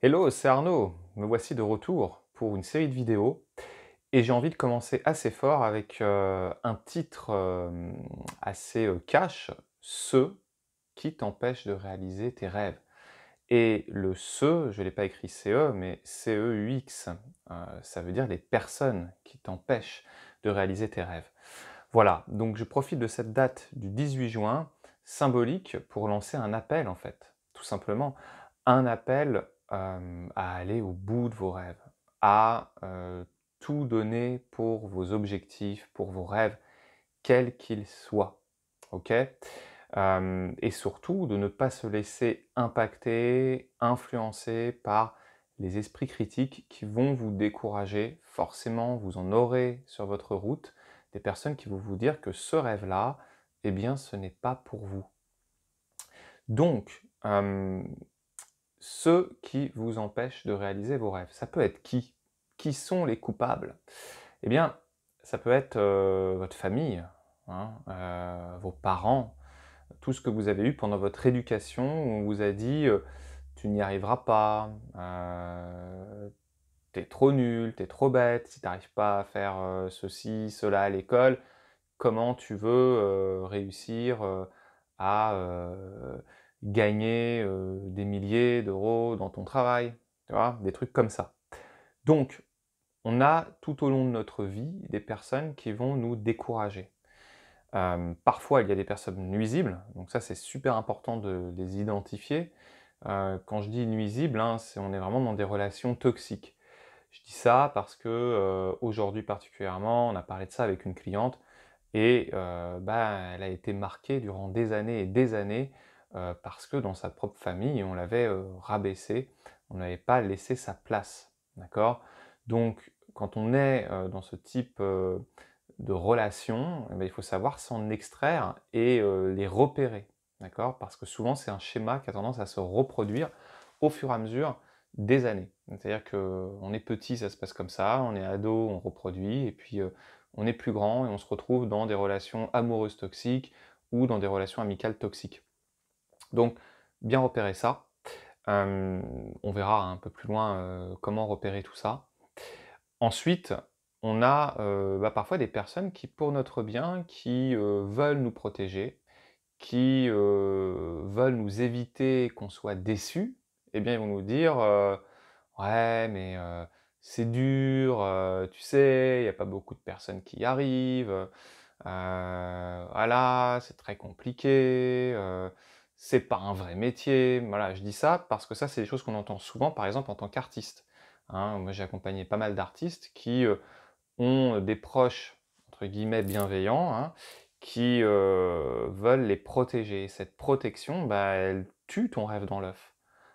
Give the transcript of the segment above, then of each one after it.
Hello, c'est Arnaud. Me voici de retour pour une série de vidéos et j'ai envie de commencer assez fort avec un titre assez cash, «Ce qui t'empêche de réaliser tes rêves». Et le «ce», je ne l'ai pas écrit CE, mais CEUX. Ça veut dire les personnes qui t'empêchent de réaliser tes rêves. Voilà, donc je profite de cette date du 18 juin, symbolique, pour lancer un appel en fait, tout simplement. Un appel à aller au bout de vos rêves, à tout donner pour vos objectifs, pour vos rêves, quels qu'ils soient. Ok. Et surtout de ne pas se laisser impacter, influencer par les esprits critiques qui vont vous décourager. Forcément, vous en aurez sur votre route des personnes qui vont vous dire que ce rêve-là, eh bien, ce n'est pas pour vous. Donc, ceux qui vous empêchent de réaliser vos rêves, ça peut être qui? Qui sont les coupables? Eh bien, ça peut être votre famille, hein, vos parents, tout ce que vous avez eu pendant votre éducation où on vous a dit, «Tu n'y arriveras pas, tu trop nul, t'es trop bête, si t'arrives pas à faire, ceci, cela à l'école, comment tu veux, réussir, à, gagner, des milliers d'euros dans ton travail?» Tu vois? Des trucs comme ça. Donc, on a tout au long de notre vie des personnes qui vont nous décourager. Parfois, il y a des personnes nuisibles, donc ça, c'est super important de les identifier. Quand je dis nuisibles, hein, on est vraiment dans des relations toxiques. Je dis ça parce que, aujourd'hui particulièrement, on a parlé de ça avec une cliente et bah, elle a été marquée durant des années et des années, parce que dans sa propre famille, on l'avait, rabaissée, on n'avait pas laissé sa place, d'accord? Donc quand on est, dans ce type, de relation, eh bah, il faut savoir s'en extraire et les repérer, d'accord? Parce que souvent, c'est un schéma qui a tendance à se reproduire au fur et à mesure des années. C'est-à-dire qu'on est petit, ça se passe comme ça, on est ado, on reproduit et puis, on est plus grand et on se retrouve dans des relations amoureuses toxiques ou dans des relations amicales toxiques. Donc, bien repérer ça. On verra un peu plus loin, comment repérer tout ça. Ensuite, on a, bah, parfois des personnes qui, pour notre bien, qui, veulent nous protéger, qui, veulent nous éviter qu'on soit déçus. Eh bien, ils vont nous dire, «Ouais, mais c'est dur, tu sais, il y a pas beaucoup de personnes qui y arrivent, voilà, c'est très compliqué, c'est pas un vrai métier». Voilà, je dis ça parce que ça, c'est des choses qu'on entend souvent, par exemple, en tant qu'artiste, hein. Moi, j'ai accompagné pas mal d'artistes qui, ont des proches, entre guillemets, «bienveillants», hein, qui, veulent les protéger. Cette protection, bah, elle tue ton rêve dans l'œuf.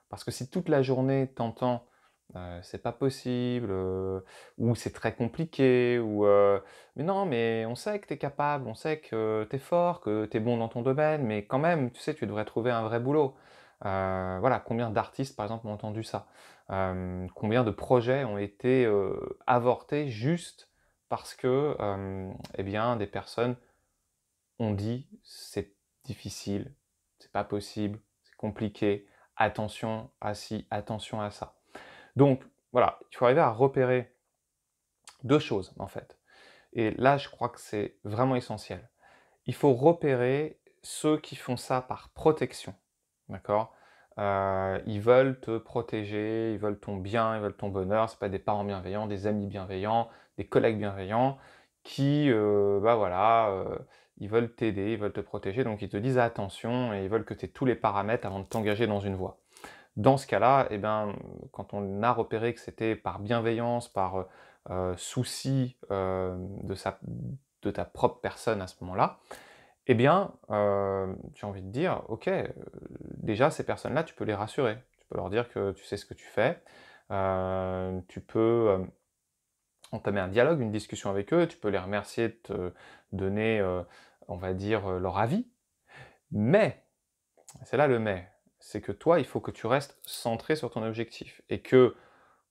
Parce que si toute la journée t'entends, «C'est pas possible», ou «C'est très compliqué» ou «Mais non, mais on sait que tu es capable, on sait que tu es fort, que tu es bon dans ton domaine, mais quand même, tu sais, tu devrais trouver un vrai boulot». Voilà, combien d'artistes, par exemple, ont entendu ça? Combien de projets ont été, avortés juste parce que, eh bien, des personnes ont dit: «C'est difficile, c'est pas possible, c'est compliqué, attention à ci, attention à ça». Donc voilà, il faut arriver à repérer 2 choses, en fait, et là, je crois que c'est vraiment essentiel. Il faut repérer ceux qui font ça par protection, d'accord? Ils veulent te protéger, ils veulent ton bien, ils veulent ton bonheur. C'est pas des parents bienveillants, des amis bienveillants, des collègues bienveillants qui, bah, voilà, ils veulent t'aider, ils veulent te protéger, donc ils te disent: «Attention» et ils veulent que tu aies tous les paramètres avant de t'engager dans une voie. Dans ce cas-là, eh ben, quand on a repéré que c'était par bienveillance, par, souci, de ta propre personne à ce moment-là, eh bien, j'ai envie de dire: «OK, déjà ces personnes-là, tu peux les rassurer. Tu peux leur dire que tu sais ce que tu fais, tu peux, entamer un dialogue, une discussion avec eux, tu peux les remercier de te donner, on va dire, leur avis. Mais, c'est là le mais, c'est que toi, il faut que tu restes centré sur ton objectif et que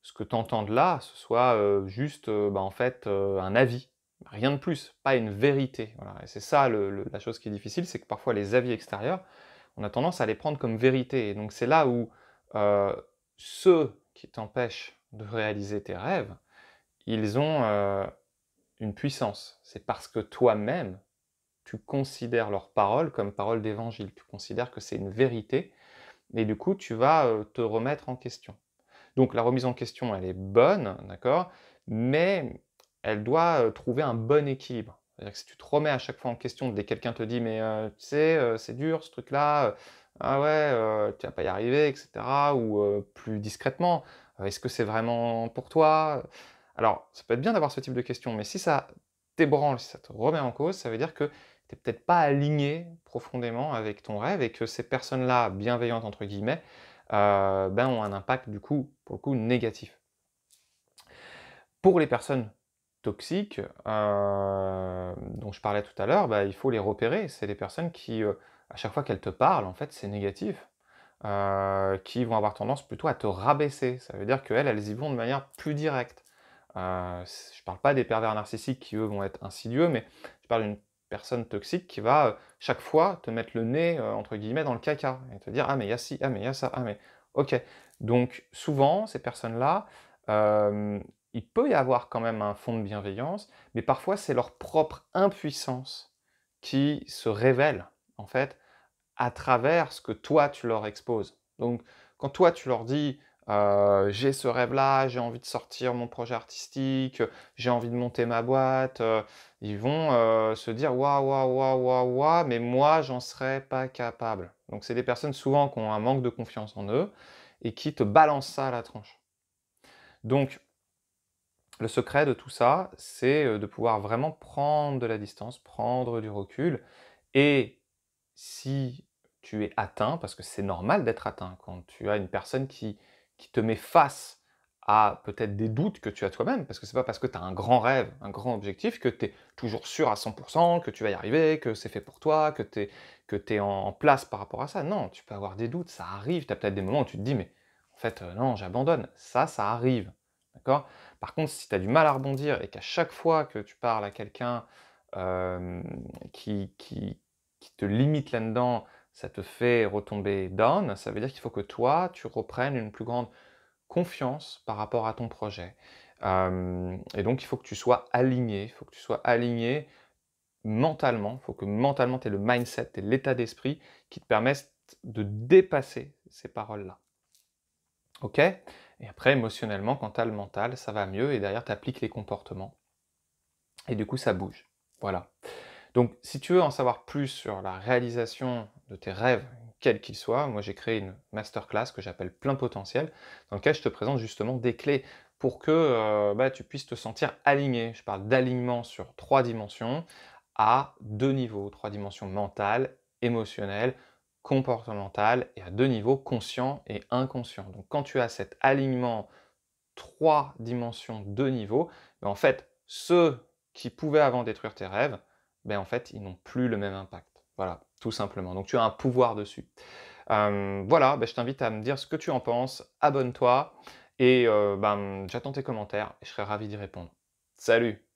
ce que tu entendes là, ce soit, juste, bah, en fait, un avis, rien de plus, pas une vérité, voilà, et c'est ça la chose qui est difficile, c'est que parfois les avis extérieurs, on a tendance à les prendre comme vérité et donc c'est là où, ceux qui t'empêchent de réaliser tes rêves, ils ont, une puissance. C'est parce que toi-même, tu considères leurs paroles comme paroles d'évangile. Tu considères que c'est une vérité et du coup, tu vas, te remettre en question. Donc la remise en question, elle est bonne, d'accord? Mais elle doit, trouver un bon équilibre. C'est-à-dire que si tu te remets à chaque fois en question dès que quelqu'un te dit: «Mais, tu sais, c'est dur ce truc-là, ah ouais, tu vas pas y arriver» et cetera ou, plus discrètement: «Est-ce que c'est vraiment pour toi?» Alors, ça peut être bien d'avoir ce type de questions, mais si ça t'ébranle, si ça te remet en cause, ça veut dire que tu es peut-être pas aligné profondément avec ton rêve et que ces personnes-là «bienveillantes» entre guillemets, ben, ont un impact du coup, pour le coup, négatif. Pour les personnes toxiques, dont je parlais tout à l'heure, bah, il faut les repérer. C'est des personnes qui, à chaque fois qu'elles te parlent, en fait, c'est négatif, qui vont avoir tendance plutôt à te rabaisser. Ça veut dire qu'elles, elles y vont de manière plus directe. Je parle pas des pervers narcissiques qui, eux, vont être insidieux, mais je parle d'une personne toxique qui va, chaque fois te mettre le nez, entre guillemets «dans le caca» et te dire: «Ah mais il y a ci, ah mais il y a ça, ah mais» OK. Donc souvent, ces personnes-là, hem, il peut y avoir quand même un fond de bienveillance, mais parfois c'est leur propre impuissance qui se révèle, en fait, à travers ce que toi tu leur exposes. Donc quand toi tu leur dis, «J'ai ce rêve-là, j'ai envie de sortir mon projet artistique, j'ai envie de monter ma boîte», ils vont, se dire: «Waouh, waouh, waouh, waouh, waouh, mais moi j'en serais pas capable». Donc c'est des personnes souvent qui ont un manque de confiance en eux et qui te balancent ça à la tronche. Donc le secret de tout ça, c'est, de pouvoir vraiment prendre de la distance, prendre du recul et si tu es atteint, parce que c'est normal d'être atteint quand tu as une personne qui te met face à peut-être des doutes que tu as toi-même, parce que c'est pas parce que tu as un grand rêve, un grand objectif que tu es toujours sûr à 100 que tu vas y arriver, que c'est fait pour toi, que tu es en place par rapport à ça. Non, tu peux avoir des doutes, ça arrive. Tu as peut-être des moments où tu te dis: «Mais en fait, non, j'abandonne». Ça arrive, d'accord? Par contre, si tu as du mal à rebondir et qu'à chaque fois que tu parles à quelqu'un, hem, qui te limite là-dedans, ça te fait retomber down, ça veut dire qu'il faut que toi, tu reprennes une plus grande confiance par rapport à ton projet. Et donc il faut que tu sois aligné, il faut que tu sois aligné mentalement, il faut que mentalement tu aies le mindset, tu aies l'état d'esprit qui te permette de dépasser ces paroles-là. OK? Et après émotionnellement, quand tu as le mental, ça va mieux et derrière tu appliques les comportements et du coup ça bouge. Voilà. Donc, si tu veux en savoir plus sur la réalisation de tes rêves, quels qu'ils soient, moi j'ai créé une masterclass que j'appelle Plein Potentiel, dans lequel je te présente justement des clés pour que bah, tu puisses te sentir aligné. Je parle d'alignement sur 3 dimensions à 2 niveaux, 3 dimensions mentales, émotionnelles, comportementales et à 2 niveaux, conscient et inconscient. Donc quand tu as cet alignement 3 dimensions, 2 niveaux, ben, en fait, ceux qui pouvaient avant détruire tes rêves, ben, en fait, ils n'ont plus le même impact. Voilà, tout simplement. Donc tu as un pouvoir dessus. Voilà, ben, je t'invite à me dire ce que tu en penses, abonne-toi et ben, j'attends tes commentaires et je serai ravi d'y répondre. Salut!